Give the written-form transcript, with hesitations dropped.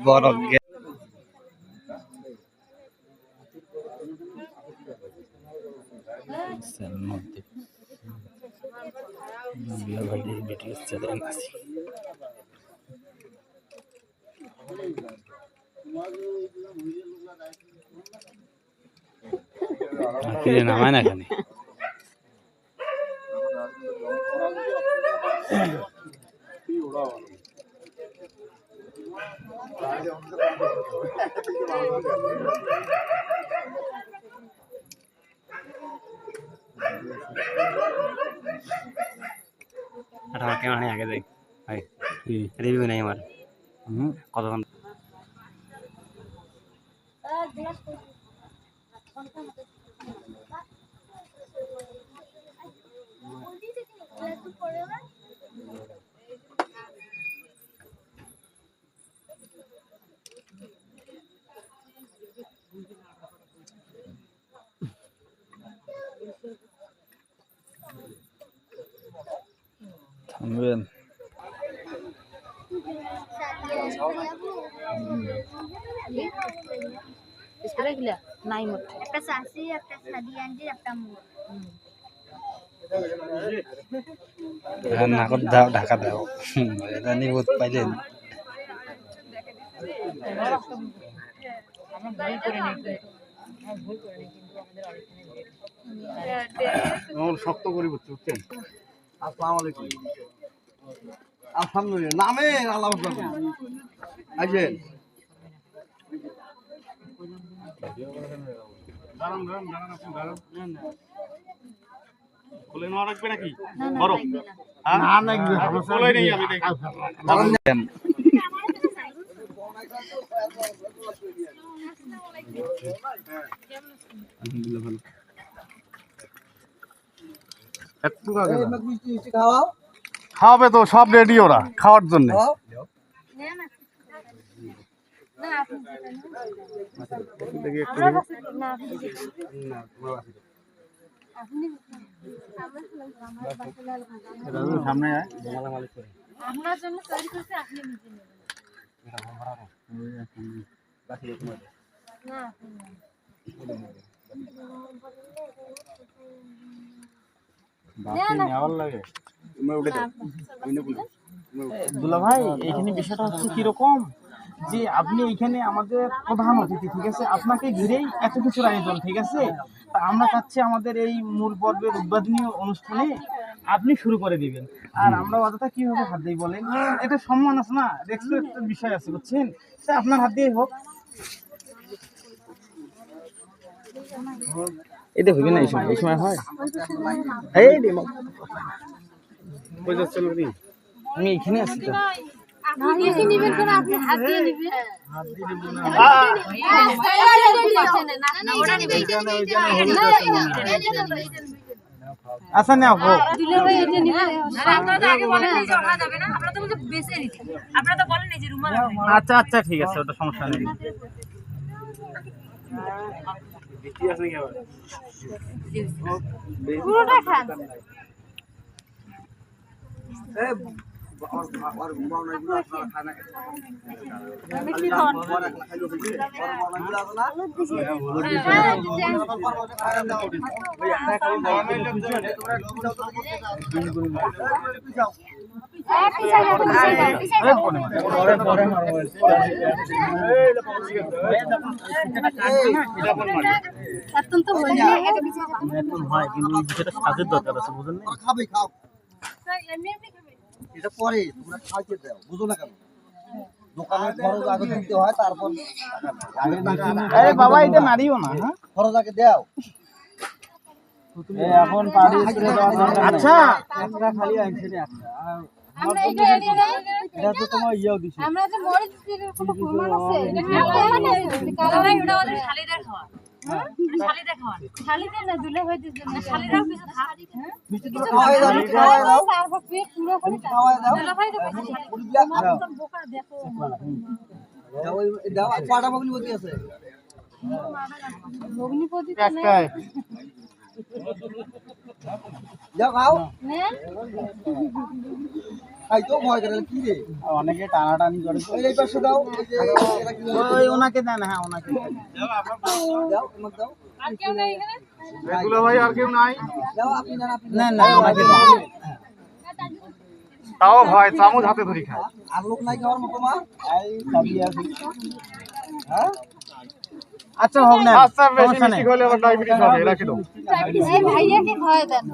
বড় নামায় না এখানে কেমন আগে যাই ভাই রিভিউ নেই আমার কতক্ষণ থামবেন একটা চাষি একটা সাদি আন্টি একটা মোর নাকত দাও ঢাকা দাও এটা নিবুত পাইলেন শক্ত করে বুঝছেন। আসসালামু আলাইকুম। আলহামদুলিল্লাহ নামে আল্লাহ আছেন খুলে নেওয়া রাখবে নাকি বড় খাওয়াবে তো সব রেডি ওরা খাওয়ার জন্য সামনে আপনার জন্য তৈরি করতে আপনি নিজে দুলা ভাই এখানে বিষয়টা হচ্ছে কিরকম যে আপনি এখানে আমাদের প্রধান অতিথি, ঠিক আছে, আপনাকে ঘিরেই এত কিছুর আয়োজন, ঠিক আছে। তা আমরা চাচ্ছি আমাদের এই মূল পর্বের উদ্বোধনী অনুষ্ঠানে আপনি শুরু করে দিবেন, আর আমরা অযথা কিভাবে হাত দিই বলেন, এটা সম্মান আছে না, রেসপেক্টের বিষয় আছে, বুঝছেন। সে আপনার হাত দিয়ে হোক, এটা হইবে না, এই সময় হয় আমি এখানে আছি তো আপনি কি নেবেন কোন আপনি হাত দিয়ে নেবেন আচ্ছা না হোক দিলে ভাই এটা নিবে আপনারা তো আগে বলেন যে ওঠা যাবে না, আপনারা তো বলতে বেঁচে নিতে, আপনারা তো বলেন এই যে রুমাল আচ্ছা আচ্ছা ঠিক আছে, ওটা সমস্যা নেই। পুরোটা খান সাজের দরকার আছে, বুঝলেন না? এটা পরে তোমরা খাইতে দাও, বুঝো না কেন? দোকানের খরচ আগে দিতে হয়, তারপর আরে বাবা এটা নাড়িও না, হ্যাঁ খরচ আগে দাও। এখন পাড়ি করে দেওয়া দরকার। আচ্ছা আমরা খালি আনছি না, আমরা এটা এনে নাই, এটা তো তোমার ইয়েও দিছি। আমরা যে মরিচ দিয়ে কোনো প্রমাণ আছে এটা কি প্রমাণ আছে কারণ ওটা ওদের খালিদের খাওয়া শালিদা খাওয়ান শালিদা না দুলে হয়ে দিতে শালিদাও কিছু খাওয়া মিষ্টি তো খাওয়াই দাও, মিষ্টি খাওয়াই দাও, তারপর পেট পুরো করে খাওয়াই দাও। দুলে ভাই তো বেশি বুঝলা? শালিদা বোকা দেখো দাও, দাও, আর কটা বগলি বতি আছে? ভগ্নিপতি একটাই যাও খাও। নেন খাই তো ভয় করে কি রে? অনেকে টানাটানি করে এই পাশে দাও, এই যে এরা কি বলে? ওই ওনাকে দেন, হ্যাঁ ওনাকে দেন। দাও, আমাকে দাও। আর কেউ নেই এখানে ভাই আর কেউ নাই? দাও, আপনি নেন, আপনি না নেন। না ওনাকে দেন। তাও ভয় চামচ হাতে ধরি খায়। আর লোক নাই খাওয়ার মতো মা? এই সবই আছে। হ্যাঁ? আচ্ছা হোক না, আচ্ছা বেশি মিষ্টি খেলে আবার ডায়াবেটিস হবে, রাখি দাও। এই ভাইয়াকে খাওয়াই দেন